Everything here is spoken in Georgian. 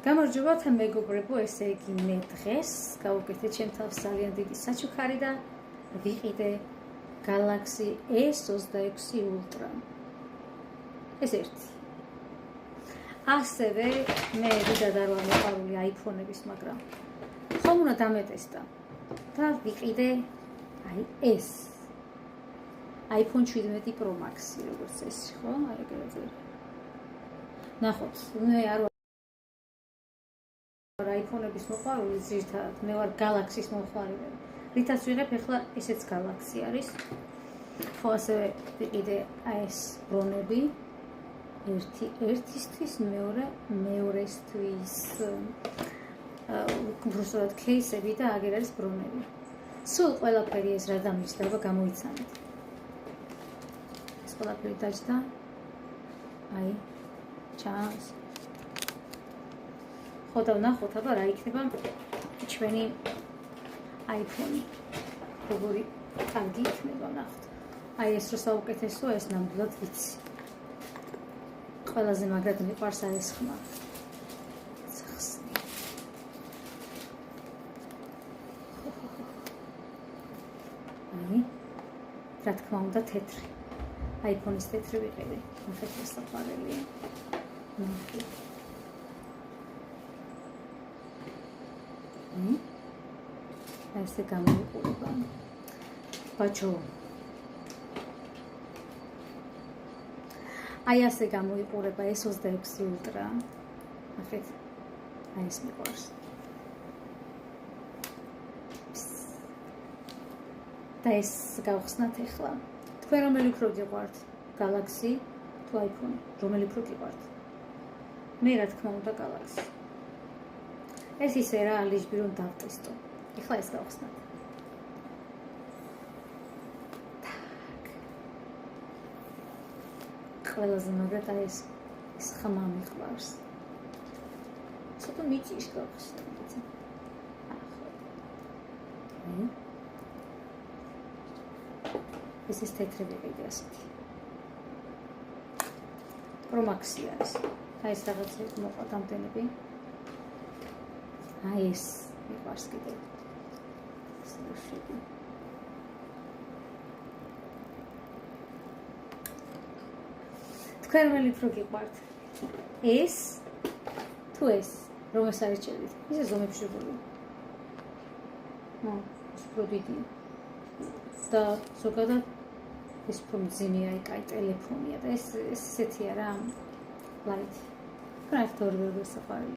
გამარჯობა თან მეგობრებო, ესე იგი მე დღეს გავუკეთე ჩემ თავს ძალიან დიდი საჩუქარი და ვიყიდე Galaxy S26 Ultra. ეს ერთი. ასევე მე დიდად არ ვარ მოყვარული iPhone-ების, მაგრამ ხომ უნდა დამეტესტა და ვიყიდე ეს iPhone 17 Pro Max, როგორც ეს, ხო? აი ეგრე. ნახოთ, მე არ iPhone-ების მოყვარული ზირთად, მე ვარ Galaxy-ის მოყვარული. რითაც ვიღებ ახლა ესეც Galaxy არის. ხო, ასევე ვიყიდე ეს ბრონები. ერთისთვის, მეორესთვის. უბრალოდ кейსები და აგერ არის ბრონები. სულ ყველაფერი ეს რა დამისდება გამოიცანეთ. ეს ყველაფერი დაჯდა. აი, ჩანს. ხო და ვნახოთ, აბა რა იქნება ჩვენი iPhone-ი. როგორი კარგი იქნება, ვნახოთ. აი ეს რო საუკეთესოა, ეს ნამდვილად ვიცი. ყველაზე მაგრად მიყვარს არის ხმა. აი, რა თქმა უნდა თეთრი. iPhone-ის თეთრი ვიყიდე. ნახეთ ეს საფარელია. ნახეთ. ესე გამოიყურება. ბაჩო. აი ასე გამოიყურება ეს 26 Ultra. ნახეთ. აი ეს მიყვარს. და ეს გავხსნათ ახლა. თქვენ რომელი უფრო გიყვართ? Galaxy თუ iPhone? რომელი უფრო გიყვართ? მე რა თქმა უნდა Galaxy. ეს ისე რა ლიჟბი რომ დავტესტო. ეხლა ეს გავხსნათ. ყველაზე მაგრად აი ეს ხმა მიყვარს. ცოტა მიწის გავხსნათ. ეს თეთრი ვიყიდე ასეთი. Pro Max-ი არის. აი ეს რაღაცა მოყვა დამტენები. აი ეს მიყვარს კიდევ. თქვენ რომელი უფრო გიყვართ? ეს თუ ეს? რომ ეს არიჭებით? ისე ზომებში. ეს უფრო დიდია. და ზოგადად ეს უფრო მძიმეა, კაი ტელეფონია და ეს ესეთია რა. ლაით. კრაფტორი ვერ გასაყვარია.